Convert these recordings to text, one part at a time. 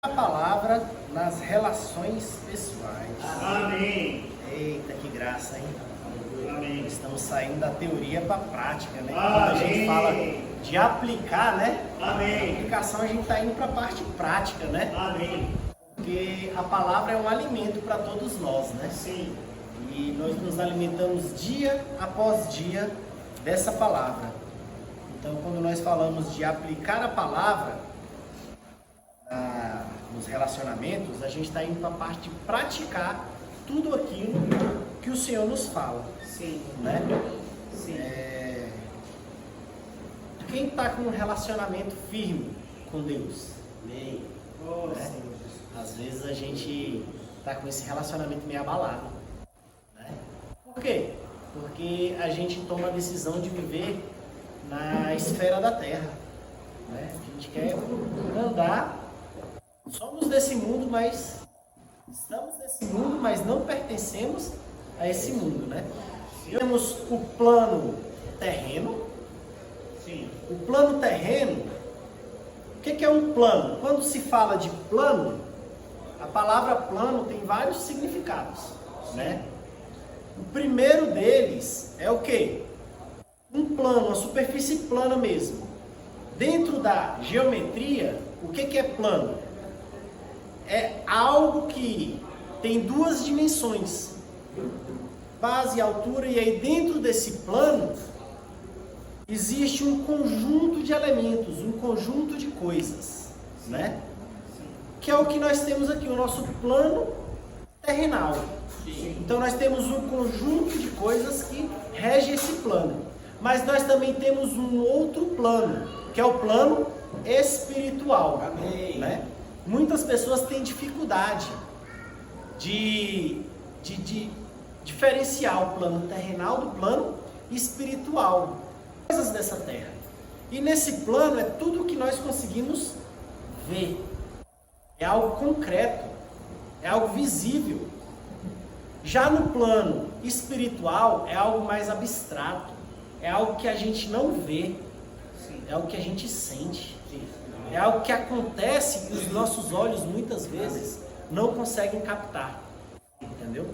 A palavra nas relações pessoais. Amém. Eita, que graça, hein? Amém. Estamos saindo da teoria para a prática, né? Quando Amém. a gente fala de aplicar, né? A Amém. aplicação a gente está indo para a parte prática, né? Amém. Porque a palavra é um alimento para todos nós, né? Sim. E nós nos alimentamos dia após dia dessa palavra. Então, quando nós falamos de aplicar a palavra nos relacionamentos, a gente está indo para a parte de praticar tudo aquilo que o Senhor nos fala. Sim. Né? Sim. Quem está com um relacionamento firme com Deus? Amém. Oh, Né? Senhor. Às vezes a gente está com esse relacionamento meio abalado. Né? Por quê? Porque a gente toma a decisão de viver na esfera da terra. Né? A gente quer andar, somos desse mundo, mas estamos nesse mundo, mas não pertencemos a esse mundo. Né? Temos o plano terreno. Sim. O plano terreno, o que é um plano? Quando se fala de plano, a palavra plano tem vários significados, né? O primeiro deles é o quê? Um plano, uma superfície plana mesmo. Dentro da geometria, o que é plano? É algo que tem duas dimensões, base e altura, e aí dentro desse plano existe um conjunto de elementos, um conjunto de coisas, né? Que é o que nós temos aqui, o nosso plano terrenal. Então nós temos um conjunto de coisas que rege esse plano. Mas nós também temos um outro plano, que é o plano espiritual. Amém. Né? Muitas pessoas têm dificuldade de diferenciar o plano terrenal do plano espiritual. Coisas dessa terra. E nesse plano é tudo o que nós conseguimos ver. É algo concreto, é algo visível. Já no plano espiritual é algo mais abstrato, é algo que a gente não vê, é algo que a gente sente, é algo que acontece que os nossos olhos muitas vezes não conseguem captar, entendeu?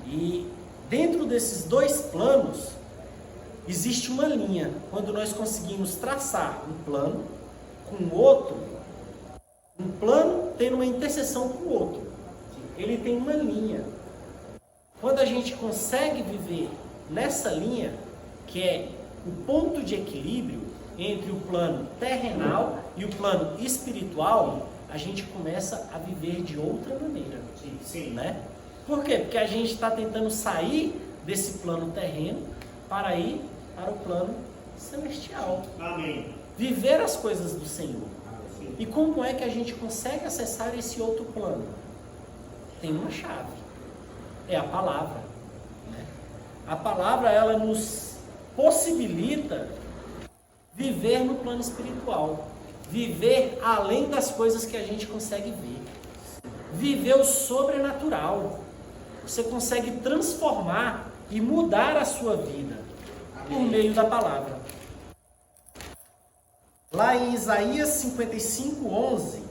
E dentro desses dois planos existe uma linha. Quando nós conseguimos traçar um plano com o outro, um plano tendo uma interseção com o outro, ele tem uma linha. Quando a gente consegue viver nessa linha, que é o ponto de equilíbrio entre o plano terrenal e o plano espiritual, a gente começa a viver de outra maneira. Sim. Né? Por quê? Porque a gente está tentando sair desse plano terreno para ir para o plano celestial. Amém. Viver as coisas do Senhor. Sim. E como é que a gente consegue acessar esse outro plano? Tem uma chave. É a palavra. Né? A palavra, ela nos possibilita viver no plano espiritual. Viver além das coisas que a gente consegue ver. Viver o sobrenatural. Você consegue transformar e mudar a sua vida por meio da palavra. Lá em Isaías 55:11,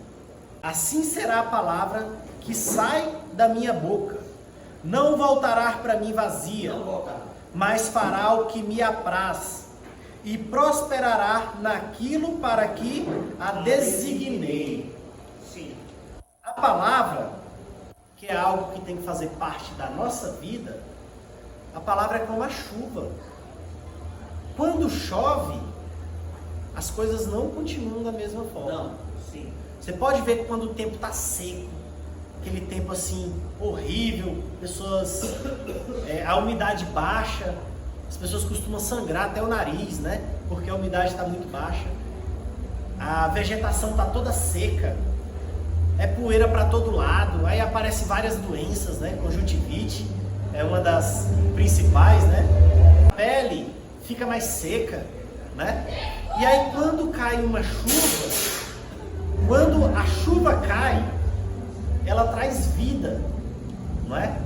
assim será a palavra que sai da minha boca. Não voltará para mim vazia, mas fará o que me apraz e prosperará naquilo para que a designei. Sim. A palavra, que é algo que tem que fazer parte da nossa vida, a palavra é como a chuva. Quando chove, as coisas não continuam da mesma forma. Não. Sim. Você pode ver que quando o tempo está seco, aquele tempo assim horrível, a umidade baixa, as pessoas costumam sangrar até o nariz, né? Porque a umidade está muito baixa. A vegetação está toda seca, é poeira para todo lado, aí aparecem várias doenças, né? Conjuntivite é uma das principais, né? A pele fica mais seca, né? E aí quando cai uma chuva, quando a chuva cai, ela traz vida, não é?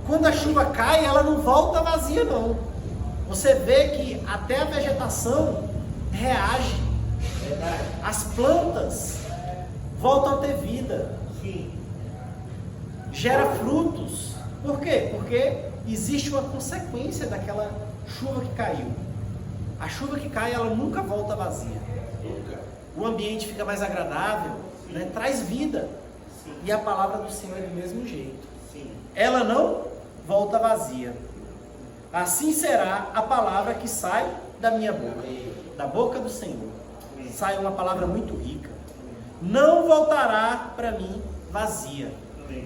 Quando a chuva cai, ela não volta vazia, não. Você vê que até a vegetação reage. As plantas voltam a ter vida. Sim. Gera frutos. Por quê? Porque existe uma consequência daquela chuva que caiu. A chuva que cai, ela nunca volta vazia. O ambiente fica mais agradável, né? Traz vida. Sim. E a palavra do Senhor é do mesmo jeito. Sim. Ela não volta vazia. Assim será a palavra que sai da minha boca, da boca do Senhor. Sai uma palavra muito rica. Não voltará para mim vazia.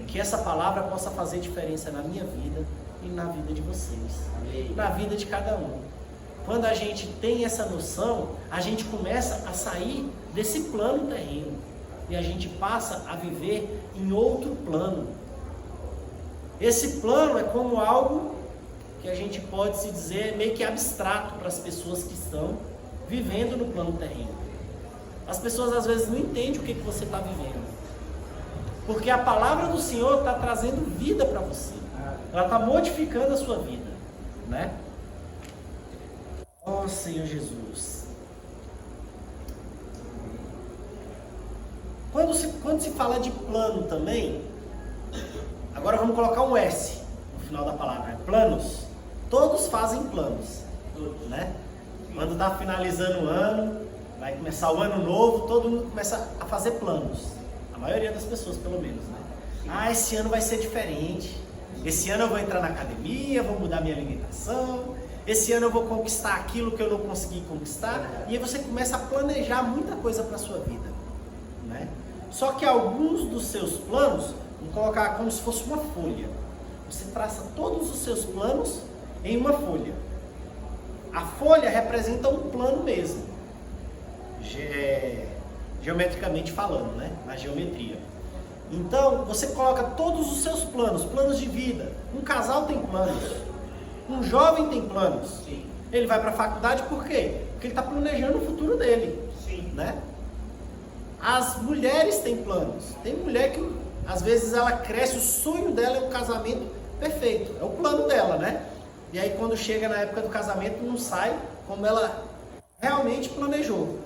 Que essa palavra possa fazer diferença na minha vida e na vida de vocês, na vida de cada um. Quando a gente tem essa noção, a gente começa a sair desse plano terreno e a gente passa a viver em outro plano. Esse plano é como algo que a gente pode se dizer meio que abstrato para as pessoas que estão vivendo no plano terreno. As pessoas às vezes não entendem o que você está vivendo, porque a palavra do Senhor está trazendo vida para você, ela está modificando a sua vida, né? Oh Senhor Jesus, quando se fala de plano também, agora vamos colocar um S no final da palavra, planos. Todos fazem planos, né? Quando está finalizando o ano, vai começar o ano novo, todo mundo começa a fazer planos. A maioria das pessoas, pelo menos, né? Ah, esse ano vai ser diferente. Esse ano eu vou entrar na academia, vou mudar minha alimentação. Esse ano eu vou conquistar aquilo que eu não consegui conquistar. E aí você começa a planejar muita coisa para a sua vida, né? Só que alguns dos seus planos, vamos colocar como se fosse uma folha. Você traça todos os seus planos em uma folha. A folha representa um plano mesmo, geometricamente falando, né? Na geometria. Então, você coloca todos os seus planos, planos de vida. Um casal tem planos, um jovem tem planos. Sim. Ele vai para a faculdade por quê? Porque ele está planejando o futuro dele. Sim. Né? As mulheres têm planos. Tem mulher que, às vezes, ela cresce, o sonho dela é um casamento perfeito. É o plano dela, né? E aí, quando chega na época do casamento, não sai como ela realmente planejou.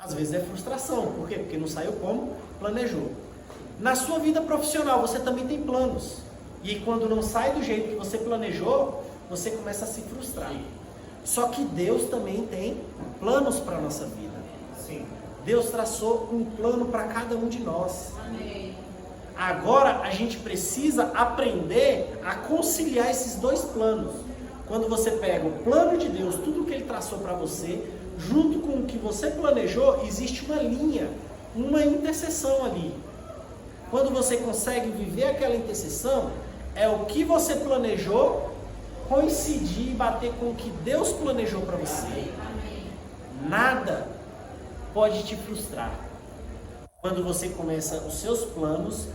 Às vezes é frustração. Por quê? Porque não saiu como planejou. Na sua vida profissional, você também tem planos. E quando não sai do jeito que você planejou, você começa a se frustrar. Só que Deus também tem planos para a nossa vida. Sim. Deus traçou um plano para cada um de nós. Amém. Agora a gente precisa aprender a conciliar esses dois planos. Quando você pega o plano de Deus, tudo que Ele traçou para você, junto com o que você planejou, existe uma linha, uma interseção ali. Quando você consegue viver aquela interseção, é o que você planejou coincidir e bater com o que Deus planejou para você. Nada pode te frustrar. Quando você começa os seus planos,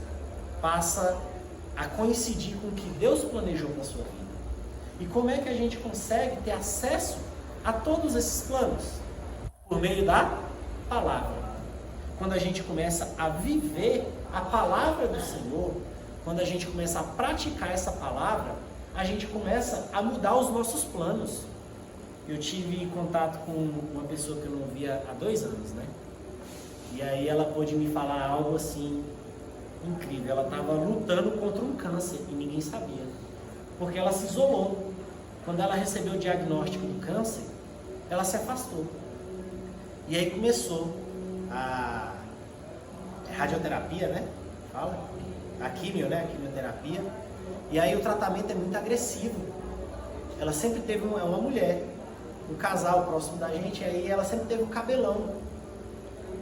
passa a coincidir com o que Deus planejou para a sua vida. E como é que a gente consegue ter acesso a todos esses planos? Por meio da palavra. Quando a gente começa a viver a palavra do Senhor, quando a gente começa a praticar essa palavra, a gente começa a mudar os nossos planos. Eu tive contato com uma pessoa que eu não via há 2 anos, né? E aí ela pôde me falar algo assim, incrível. Ela estava lutando contra um câncer e ninguém sabia. Porque ela se isolou. Quando ela recebeu o diagnóstico do câncer, ela se afastou. E aí começou a radioterapia, né? Fala. A quimio, né? A quimioterapia. E aí o tratamento é muito agressivo. Ela sempre teve uma mulher, um casal próximo da gente, aí ela sempre teve um cabelão.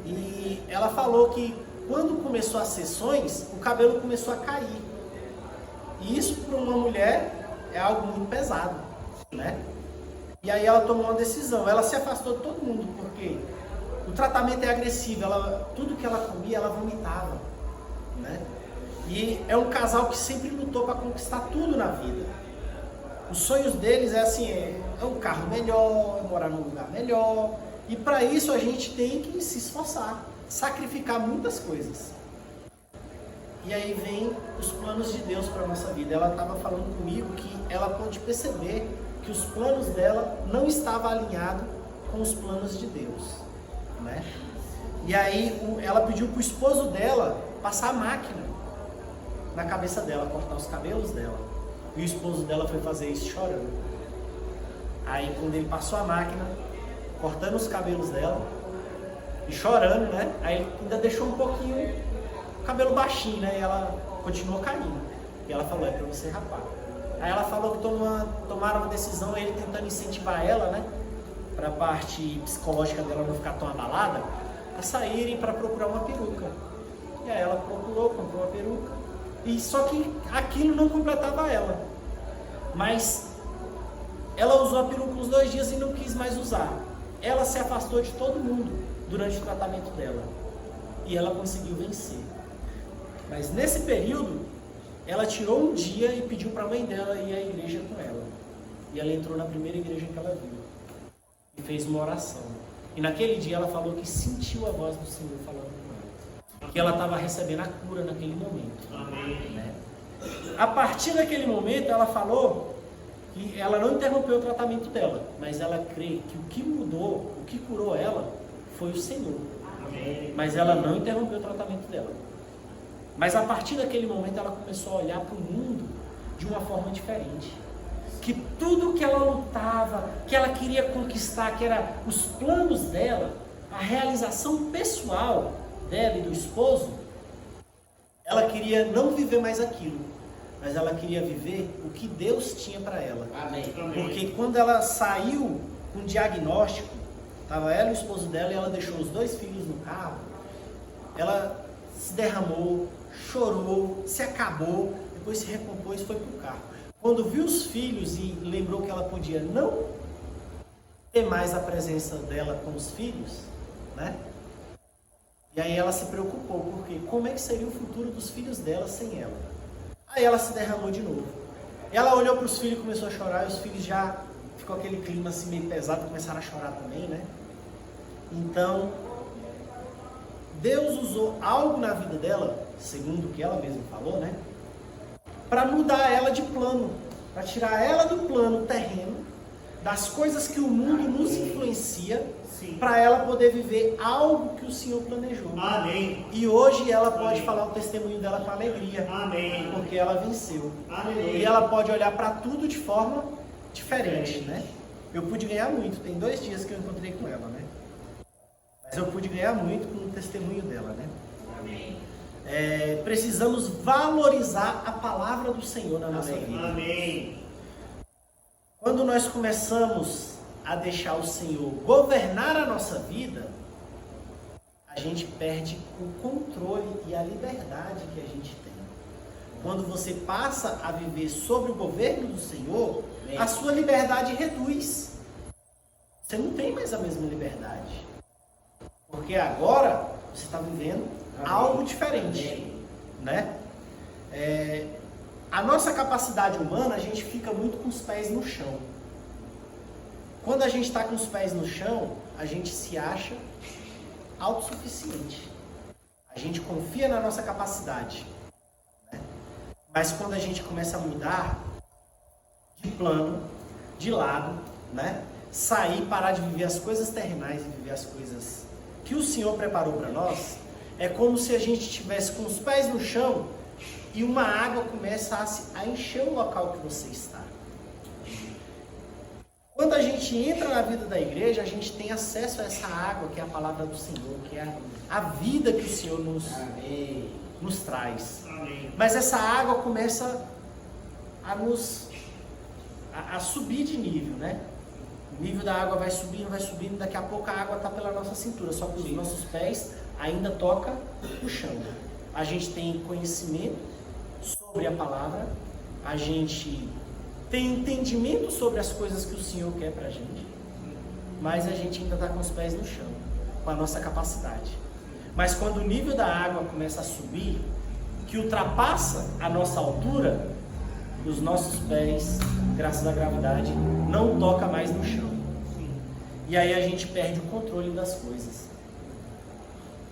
E ela falou que quando começou as sessões, o cabelo começou a cair. E isso para uma mulher é algo muito pesado, né? E aí ela tomou uma decisão, ela se afastou de todo mundo, porque o tratamento é agressivo, tudo que ela comia, ela vomitava, né? E é um casal que sempre lutou para conquistar tudo na vida. Os sonhos deles é assim, é um carro melhor, é morar num lugar melhor. E para isso a gente tem que se esforçar, sacrificar muitas coisas. E aí vem os planos de Deus para a nossa vida. Ela estava falando comigo que ela pôde perceber que os planos dela não estavam alinhados com os planos de Deus, né? E aí ela pediu pro esposo dela passar a máquina na cabeça dela, cortar os cabelos dela. E o esposo dela foi fazer isso chorando. Aí quando ele passou a máquina, cortando os cabelos dela e chorando, né? Aí ele ainda deixou um pouquinho o cabelo baixinho, né? E ela continuou caindo. E ela falou, é pra você rapar. Aí ela falou que tomaram uma decisão, ele tentando incentivar ela, né? Pra parte psicológica dela não ficar tão abalada, a saírem para procurar uma peruca. E aí ela comprou uma peruca. E só que aquilo não completava ela. Mas ela usou a peruca uns 2 dias e não quis mais usar. Ela se afastou de todo mundo durante o tratamento dela. E ela conseguiu vencer. Mas nesse período, ela tirou um dia e pediu para a mãe dela ir à igreja com ela. E ela entrou na primeira igreja que ela viu. E fez uma oração. E naquele dia ela falou que sentiu a voz do Senhor falando com ela. Que ela estava recebendo a cura naquele momento. Amém. Né? A partir daquele momento ela falou que ela não interrompeu o tratamento dela. Mas ela crê que o que mudou, o que curou ela, foi o Senhor. Amém. Mas ela não interrompeu o tratamento dela. Mas a partir daquele momento ela começou a olhar para o mundo de uma forma diferente. Que tudo que ela lutava, que ela queria conquistar, que era os planos dela, a realização pessoal dela e do esposo, ela queria não viver mais aquilo, mas ela queria viver o que Deus tinha para ela. Amém. Porque quando ela saiu com o diagnóstico, estava ela e o esposo dela e ela deixou os 2 filhos no carro, ela se derramou, chorou, se acabou, depois se recompôs e foi para o carro. Quando viu os filhos e lembrou que ela podia não ter mais a presença dela com os filhos, né? E aí ela se preocupou, porque como é que seria o futuro dos filhos dela sem ela? Aí ela se derramou de novo. Ela olhou para os filhos e começou a chorar, e os filhos já ficou aquele clima assim meio pesado, começaram a chorar também, né? Então, Deus usou algo na vida dela, segundo o que ela mesma falou, né? Para mudar ela de plano, para tirar ela do plano terreno, das coisas que o mundo nos influencia, para ela poder viver algo que o Senhor planejou. Amém. E hoje ela pode falar o testemunho dela com alegria, Amém. porque ela venceu. Amém. E ela pode olhar para tudo de forma diferente, né? Eu pude ganhar muito, tem 2 dias que eu encontrei com ela, né? Mas eu pude ganhar muito com o testemunho dela, né? Amém. Precisamos valorizar a palavra do Senhor na nossa vida. Amém. Quando nós começamos a deixar o Senhor governar a nossa vida, a gente perde o controle e a liberdade que a gente tem. Quando você passa a viver sob o governo do Senhor, a sua liberdade reduz. Você não tem mais a mesma liberdade. Porque agora você está vivendo algo diferente, né? A nossa capacidade humana, a gente fica muito com os pés no chão. Quando a gente está com os pés no chão, a gente se acha autossuficiente. A gente confia na nossa capacidade, né? Mas quando a gente começa a mudar de plano, de lado, né? Sair, parar de viver as coisas terrenais e viver as coisas que o Senhor preparou para nós, é como se a gente estivesse com os pés no chão e uma água começasse a encher o local que você está. Quando a gente entra na vida da igreja, a gente tem acesso a essa água, que é a palavra do Senhor, que é a vida que o Senhor nos traz. Amém. Mas essa água começa a subir de nível, né? O nível da água vai subindo, daqui a pouco a água está pela nossa cintura, só que os nossos pés ainda tocam o chão. A gente tem conhecimento sobre a palavra, a gente tem entendimento sobre as coisas que o Senhor quer pra gente, mas a gente ainda está com os pés no chão, com a nossa capacidade. Mas quando o nível da água começa a subir, que ultrapassa a nossa altura, os nossos pés, graças à gravidade, não toca mais no chão. E aí a gente perde o controle das coisas.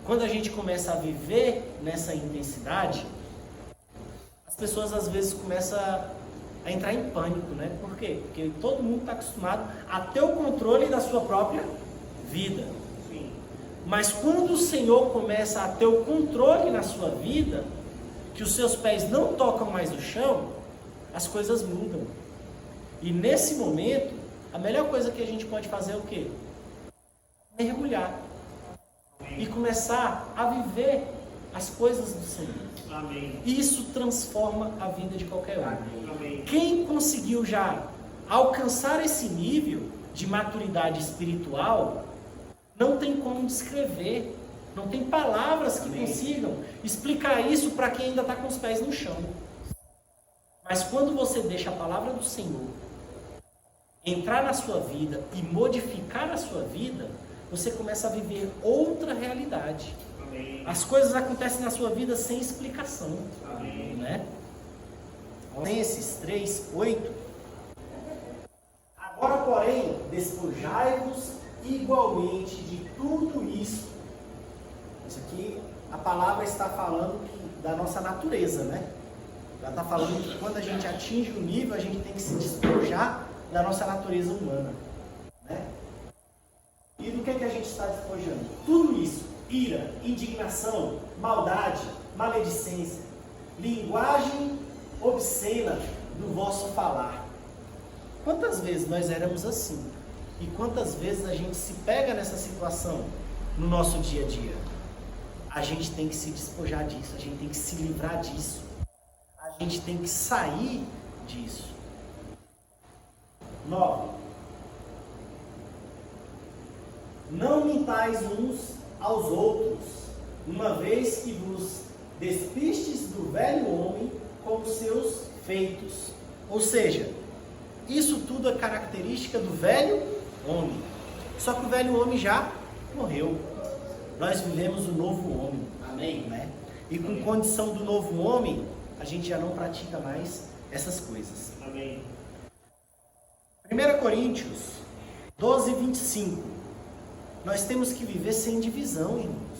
Quando a gente começa a viver nessa intensidade, as pessoas às vezes começam a entrar em pânico, né? Por quê? Porque todo mundo está acostumado a ter o controle da sua própria vida. Sim. Mas quando o Senhor começa a ter o controle na sua vida, que os seus pés não tocam mais o chão, as coisas mudam. E nesse momento, a melhor coisa que a gente pode fazer é o quê? Mergulhar. E começar a viver as coisas do Senhor. Amém. Isso transforma a vida de qualquer um. Amém. Quem conseguiu já alcançar esse nível de maturidade espiritual, não tem como descrever, não tem palavras que consigam explicar isso para quem ainda está com os pés no chão. Mas quando você deixa a palavra do Senhor entrar na sua vida e modificar a sua vida, você começa a viver outra realidade. Amém. As coisas acontecem na sua vida sem explicação. Amém. Né? Esses 3:8. Agora, porém, despojai-vos igualmente de tudo isso. Isso aqui, a palavra está falando da nossa natureza, né? Ela está falando que quando a gente atinge o nível, a gente tem que se despojar da nossa natureza humana, né? E do que a gente está despojando? Tudo isso: ira, indignação, maldade, maledicência, linguagem obscena do vosso falar. Quantas vezes nós éramos assim? E quantas vezes a gente se pega nessa situação no nosso dia a dia? A gente tem que se despojar disso, a gente tem que se livrar disso, a gente tem que sair disso. 9. Não mintais uns aos outros, uma vez que vos despistes do velho homem com os seus feitos. Ou seja, isso tudo é característica do velho homem. Só que o velho homem já morreu. Nós vivemos o novo homem. Amém? Né? E com condição do novo homem, a gente já não pratica mais essas coisas. Amém. 1 Coríntios 12:25. Nós temos que viver sem divisão, irmãos.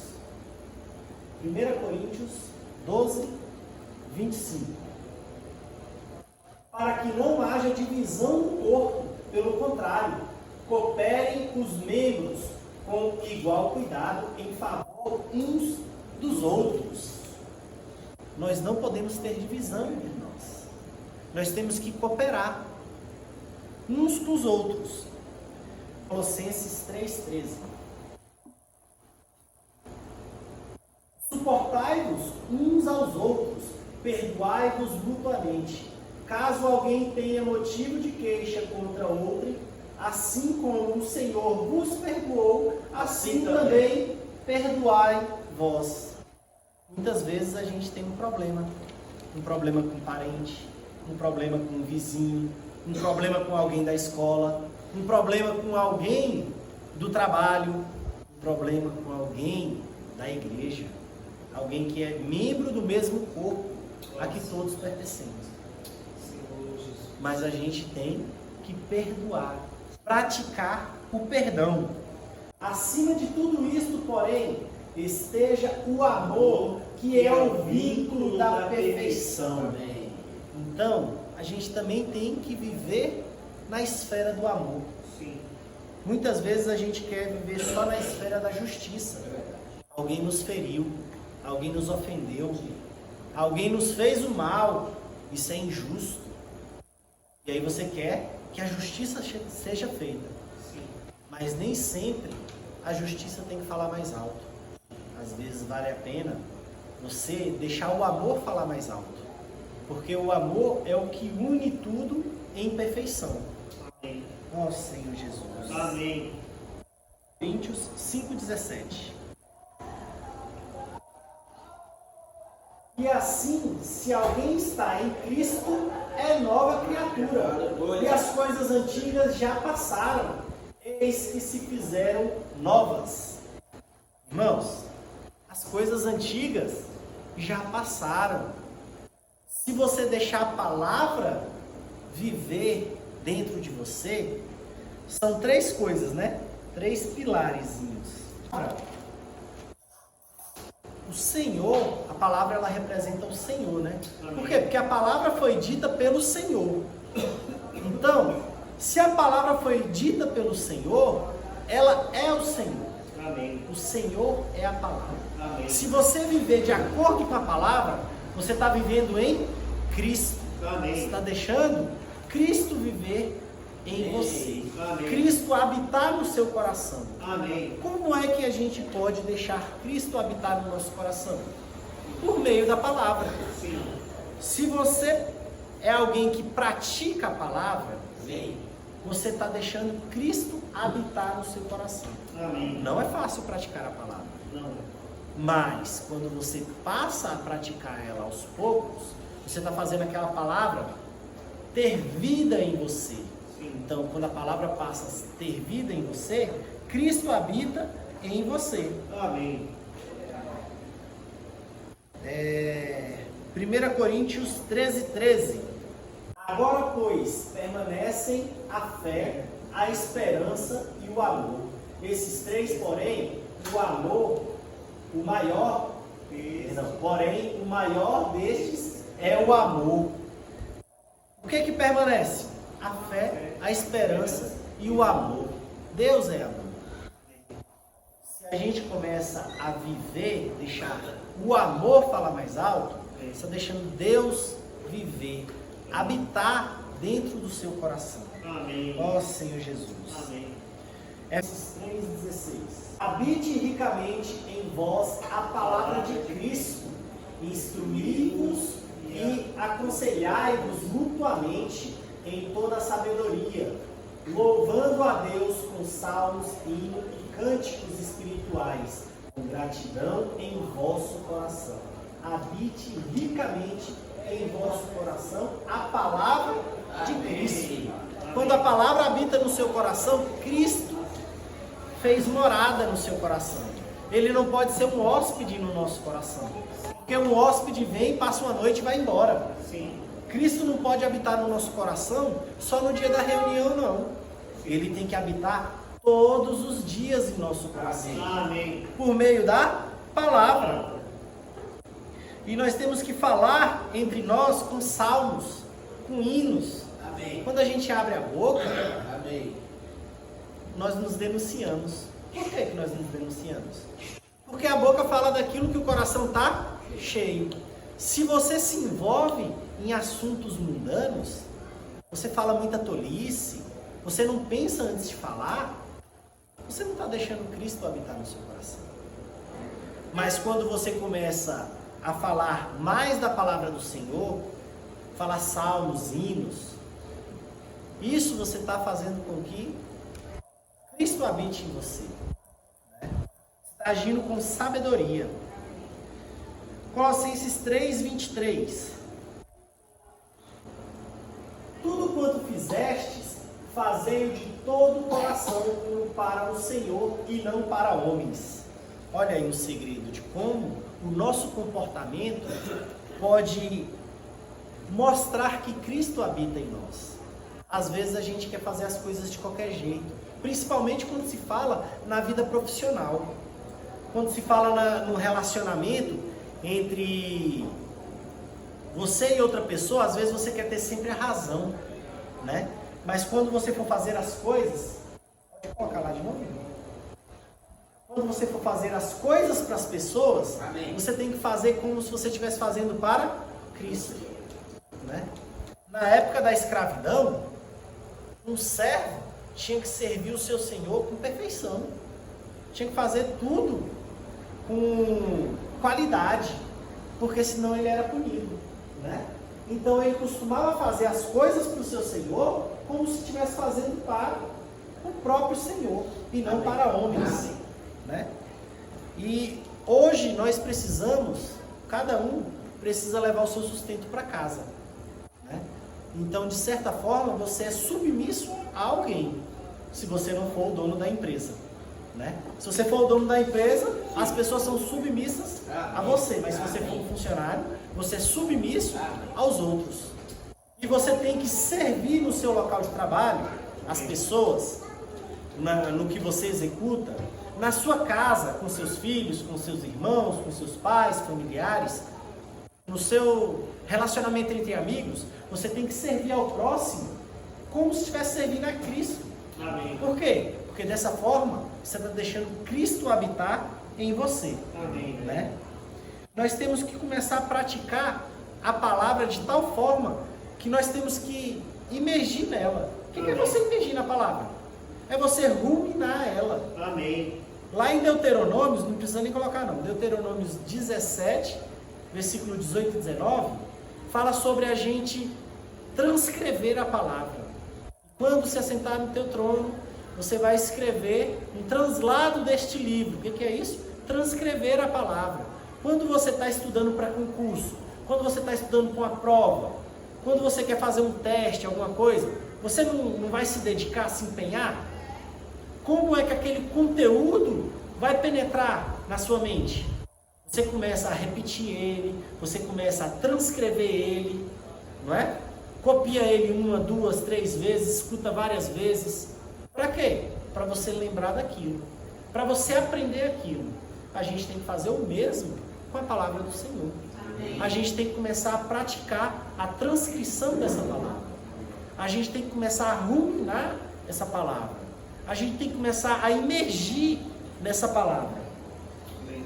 1 Coríntios 12:25. Para que não haja divisão no corpo, pelo contrário, cooperem os membros com igual cuidado em favor uns dos outros. Nós não podemos ter divisão, irmãos. Nós temos que cooperar uns com os outros. Colossenses 3:13. Suportai-vos uns aos outros, perdoai-vos mutuamente. Caso alguém tenha motivo de queixa contra outro, assim como o Senhor vos perdoou, assim também perdoai vós. Muitas vezes a gente tem um problema com um parente, um problema com um vizinho, um problema com alguém da escola, um problema com alguém do trabalho, um problema com alguém da igreja, alguém que é membro do mesmo corpo a que todos pertencemos. Mas a gente tem que perdoar, praticar o perdão. Acima de tudo isso, porém, esteja o amor, que é o vínculo da perfeição. Então, a gente também tem que viver na esfera do amor. Sim. Muitas vezes a gente quer viver só na esfera da justiça. Alguém nos feriu, alguém nos ofendeu, alguém nos fez o mal. Isso é injusto. E aí você quer que a justiça seja feita. Sim. Mas nem sempre a justiça tem que falar mais alto. Às vezes vale a pena você deixar o amor falar mais alto. Porque o amor é o que une tudo em perfeição. Amém. Ó Senhor Jesus. Amém. Coríntios 5:17. E assim, se alguém está em Cristo, é nova criatura. E as coisas antigas já passaram, eis que se fizeram novas. Irmãos, as coisas antigas já passaram. Se você deixar a palavra viver dentro de você, são 3 coisas, né? 3 pilarezinhos. O Senhor, a palavra ela representa o Senhor, né? Por quê? Porque a palavra foi dita pelo Senhor. Então, se a palavra foi dita pelo Senhor, ela é o Senhor. Amém. O Senhor é a palavra. Amém. Se você viver de acordo com a palavra, você está vivendo em Cristo. Amém. Você está deixando Cristo viver em você. Amém. Cristo habitar no seu coração. Amém. Como é que a gente pode deixar Cristo habitar no nosso coração? Por meio da palavra. Sim. Se você é alguém que pratica a palavra, você está deixando Cristo habitar no seu coração. Amém. Não é fácil praticar a palavra. Não. Mas quando você passa a praticar ela aos poucos, você está fazendo aquela palavra ter vida em você. Sim. Então, quando a palavra passa a ter vida em você, Cristo habita em você. Amém. 1 Coríntios 13:13. Agora, pois, permanecem a fé, a esperança e o amor. Esses três, porém, o amor, o maior, porém, o maior destes é o amor. O que permanece? A fé, a esperança e o amor. Deus é amor. Se a gente começa a viver, deixar o amor falar mais alto, você está deixando Deus viver, habitar dentro do seu coração. Amém. Ó Senhor Jesus. Amém. Esses 3:16. Habite ricamente em vós a palavra de Cristo, instruí-vos e aconselhai-vos mutuamente em toda a sabedoria, louvando a Deus com salmos, hinos e cânticos espirituais, com gratidão em vosso coração. Habite ricamente em vosso coração a palavra de Cristo. Quando a palavra habita no seu coração, Cristo fez morada no seu coração. Ele não pode ser um hóspede no nosso coração, porque um hóspede vem, passa uma noite e vai embora. Sim. Cristo não pode habitar no nosso coração só no dia da reunião, não. Ele tem que habitar todos os dias em nosso coração, Amém. por meio da palavra. E nós temos que falar entre nós com salmos, com hinos. Amém. Quando a gente abre a boca, Amém. nós nos denunciamos. Por que nós nos denunciamos? Porque a boca fala daquilo que o coração está cheio. Se você se envolve em assuntos mundanos, você fala muita tolice, você não pensa antes de falar, você não está deixando Cristo habitar no seu coração. Mas quando você começa a falar mais da palavra do Senhor, falar salmos, hinos, isso você está fazendo com que Cristo habite em você. Você está agindo com sabedoria. Colossenses 3:23. Tudo quanto fizestes, fazei-o de todo o coração como para o Senhor e não para homens. Olha aí o segredo de como o nosso comportamento pode mostrar que Cristo habita em nós. Às vezes a gente quer fazer as coisas de qualquer jeito, principalmente quando se fala na vida profissional, quando se fala no relacionamento entre você e outra pessoa. Às vezes você quer ter sempre a razão, né? Mas quando você for fazer as coisas, pode colocar lá de novo. Quando você for fazer as coisas para as pessoas, Amém. você tem que fazer como se você estivesse fazendo para Cristo, né? Na época da escravidão, um servo tinha que servir o seu senhor com perfeição, tinha que fazer tudo com qualidade, porque senão ele era punido, né? Então ele costumava fazer as coisas para o seu senhor como se estivesse fazendo para o próprio Senhor e não Amém. para homens, né? E hoje nós precisamos, cada um precisa levar o seu sustento para casa, né? Então, de certa forma, você é submisso a alguém, se você não for o dono da empresa, né? Se você for o dono da empresa, as pessoas são submissas a você, mas se você for um funcionário, você é submisso aos outros. E você tem que servir no seu local de trabalho as pessoas, no que você executa, na sua casa, com seus filhos, com seus irmãos, com seus pais, familiares, no seu relacionamento entre amigos. Você tem que servir ao próximo como se estivesse servindo a Cristo. Amém. Por quê? Porque dessa forma, você está deixando Cristo habitar em você. Amém. Né? Nós temos que começar a praticar a palavra de tal forma que nós temos que imergir nela. O que é você imergir na palavra? É você ruminar ela. Amém. Lá em Deuteronômios, não precisa nem colocar não, Deuteronômios 17, versículo 18 e 19, fala sobre a gente transcrever a palavra. Quando se assentar no teu trono, você vai escrever um translado deste livro. O que é isso? Transcrever a palavra. Quando você está estudando para concurso, quando você está estudando para uma prova, quando você quer fazer um teste, alguma coisa, você não vai se dedicar, se empenhar? Como é que aquele conteúdo vai penetrar na sua mente? Você começa a repetir ele, você começa a transcrever ele, não é? Copia ele 1, 2, 3 vezes, escuta várias vezes. Para quê? Para você lembrar daquilo. Para você aprender aquilo. A gente tem que fazer o mesmo com a palavra do Senhor. Amém. A gente tem que começar a praticar a transcrição dessa palavra. A gente tem que começar a ruminar essa palavra. A gente tem que começar a imergir nessa palavra. Amém.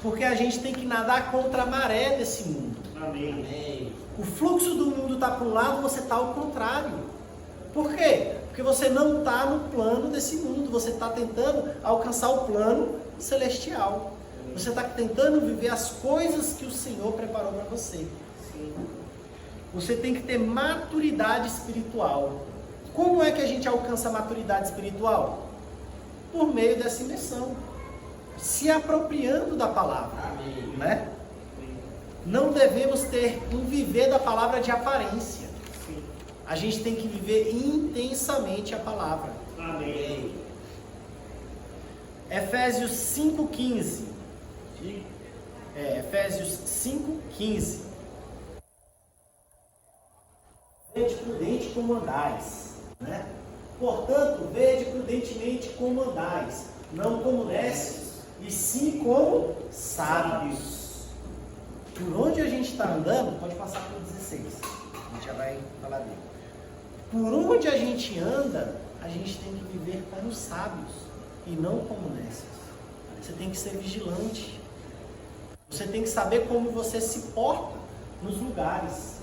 Porque a gente tem que nadar contra a maré desse mundo. Amém. O fluxo do mundo está para um lado, você está ao contrário. Por quê? Porque você não está no plano desse mundo. Você está tentando alcançar o plano celestial. Você está tentando viver as coisas que o Senhor preparou para você. Sim. Você tem que ter maturidade espiritual. Como é que a gente alcança a maturidade espiritual? Por meio dessa imersão. Se apropriando da palavra. Amém. Né? Não devemos ter um viver da palavra de aparência. Sim. A gente tem que viver intensamente a palavra. Amém. Efésios 5,15. Efésios 5,15. Vede prudente como andais, né? Portanto, vede prudentemente como andais, não como necios, e sim como sábios. Por onde a gente está andando, pode passar para o 16, a gente já vai falar dele. Por onde a gente anda, a gente tem que viver como sábios e não como necios. Você tem que ser vigilante. Você tem que saber como você se porta nos lugares.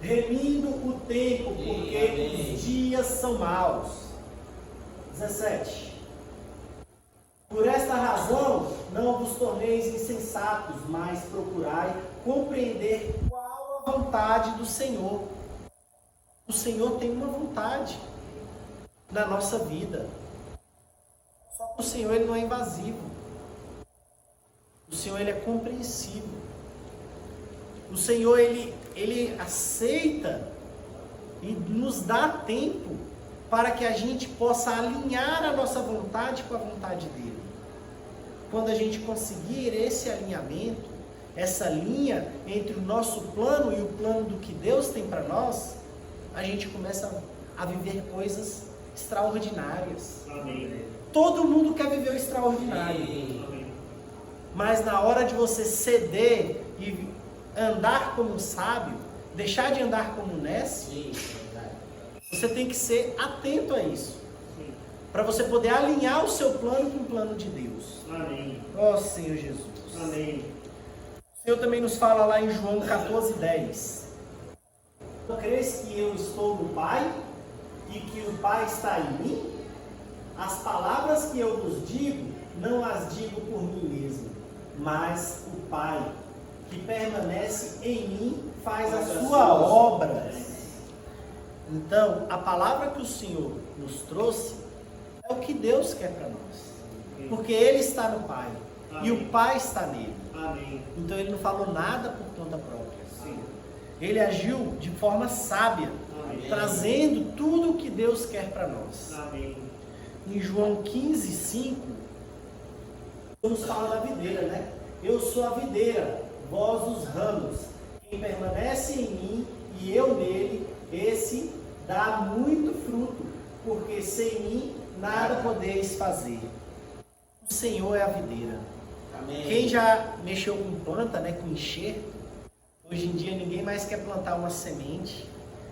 Remindo o tempo, porque os dias são maus. 17. Por esta razão, não vos torneis insensatos, mas procurai compreender qual a vontade do Senhor. O Senhor tem uma vontade na nossa vida. Só que o Senhor ele não é invasivo. O Senhor ele é compreensivo. O Senhor ele aceita e nos dá tempo para que a gente possa alinhar a nossa vontade com a vontade dele. Quando a gente conseguir esse alinhamento, essa linha entre o nosso plano e o plano do que Deus tem para nós, a gente começa a viver coisas extraordinárias. Amém. Todo mundo quer viver o extraordinário. Amém. Mas na hora de você ceder e andar como um sábio, deixar de andar como um nécio, você tem que ser atento a isso. Para você poder alinhar o seu plano com o plano de Deus. Amém. Ó Senhor Jesus. Amém. O Senhor também nos fala lá em João 14:10. Não crês que eu estou no Pai e que o Pai está em mim? As palavras que eu vos digo, não as digo por mim mesmo, mas o Pai que permanece em mim faz a sua obra. Então, a palavra que o Senhor nos trouxe é o que Deus quer para nós. Porque Ele está no Pai. Amém. E o Pai está nele. Amém. Então Ele não falou nada por conta própria. Sim. Ele agiu de forma sábia, Amém. trazendo tudo o que Deus quer para nós. Amém. Em João 15:5, nos fala da videira, né? Eu sou a videira, vós os ramos. Quem permanece em mim e eu nele, esse dá muito fruto, porque sem mim nada podeis fazer. O Senhor é a videira. Amém. Quem já mexeu com planta, né, com enxerto, hoje em dia ninguém mais quer plantar uma semente,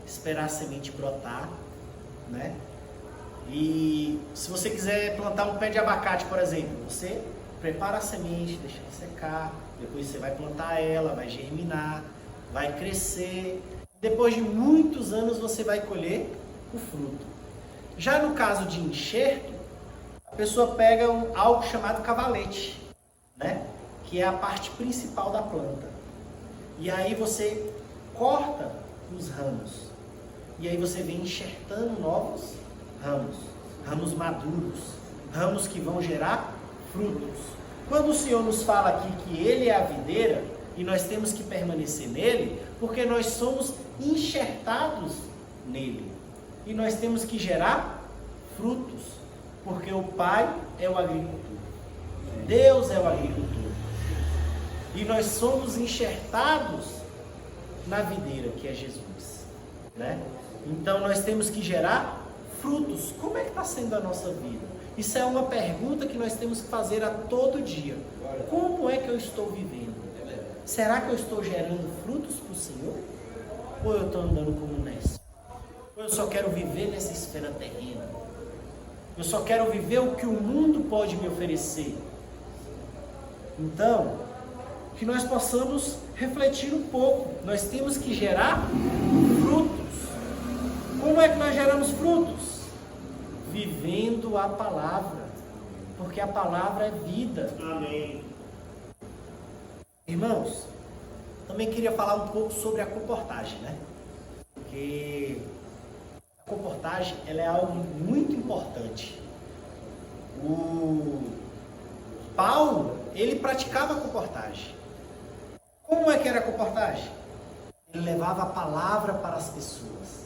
esperar a semente brotar, né? E se você quiser plantar um pé de abacate, por exemplo, você prepara a semente, deixa ela secar, depois você vai plantar ela, vai germinar, vai crescer. Depois de muitos anos você vai colher o fruto. Já no caso de enxerto, a pessoa pega algo chamado cavalete, né? Que é a parte principal da planta. E aí você corta os ramos. E aí você vem enxertando novos ramos, ramos maduros, ramos que vão gerar frutos. Quando o Senhor nos fala aqui que Ele é a videira e nós temos que permanecer nele, porque nós somos enxertados nele. E nós temos que gerar frutos, porque o Pai é o agricultor. Deus é o agricultor. E nós somos enxertados na videira, que é Jesus, né? Então nós temos que gerar frutos. Como é que está sendo a nossa vida? Isso é uma pergunta que nós temos que fazer a todo dia. Como é que eu estou vivendo? Será que eu estou gerando frutos para o Senhor? Ou eu estou andando como um nécio? Ou eu só quero viver nessa esfera terrena? Eu só quero viver o que o mundo pode me oferecer? Então, que nós possamos refletir um pouco. Nós temos que gerar frutos. Como é que nós geramos frutos? Vivendo a palavra. Porque a palavra é vida. Amém. Irmãos, também queria falar um pouco sobre a comportagem, né? Porque a comportagem, ela é algo muito importante. O Paulo, ele praticava a comportagem. Como é que era a comportagem? Ele levava a palavra para as pessoas.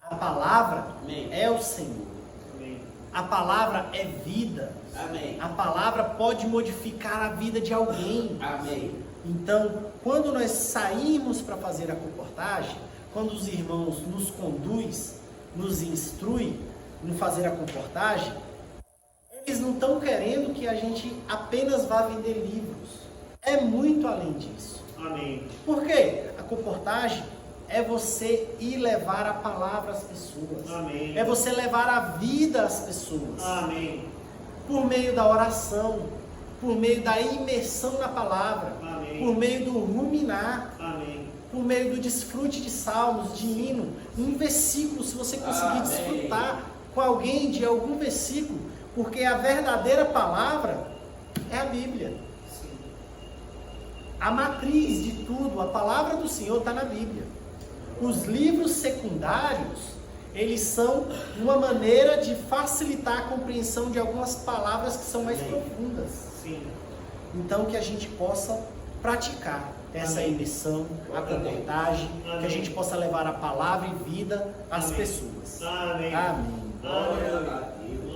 A palavra Amém. é o Senhor. Amém. A palavra é vida. Amém. A palavra pode modificar a vida de alguém. Amém. Então, quando nós saímos para fazer a comportagem, quando os irmãos nos conduz, nos instrui no fazer a comportagem, eles não estão querendo que a gente apenas vá vender livros. É muito além disso. Amém. Por quê? A comportagem é você ir levar a palavra às pessoas. Amém. É você levar a vida às pessoas. Amém. Por meio da oração, por meio da imersão na palavra, Amém. por meio do ruminar, Amém. por meio do desfrute de salmos, de hino, um versículo, se você conseguir desfrutar com alguém de algum versículo, porque a verdadeira palavra é a Bíblia. Sim. A matriz de tudo, a palavra do Senhor está na Bíblia. Os livros secundários, eles são uma maneira de facilitar a compreensão de algumas palavras que são mais profundas. Sim. Então, que a gente possa praticar essa Amém. emissão, a comportagem, que a gente possa levar a palavra e vida às Amém. pessoas. Amém. Amém. Glória a Deus.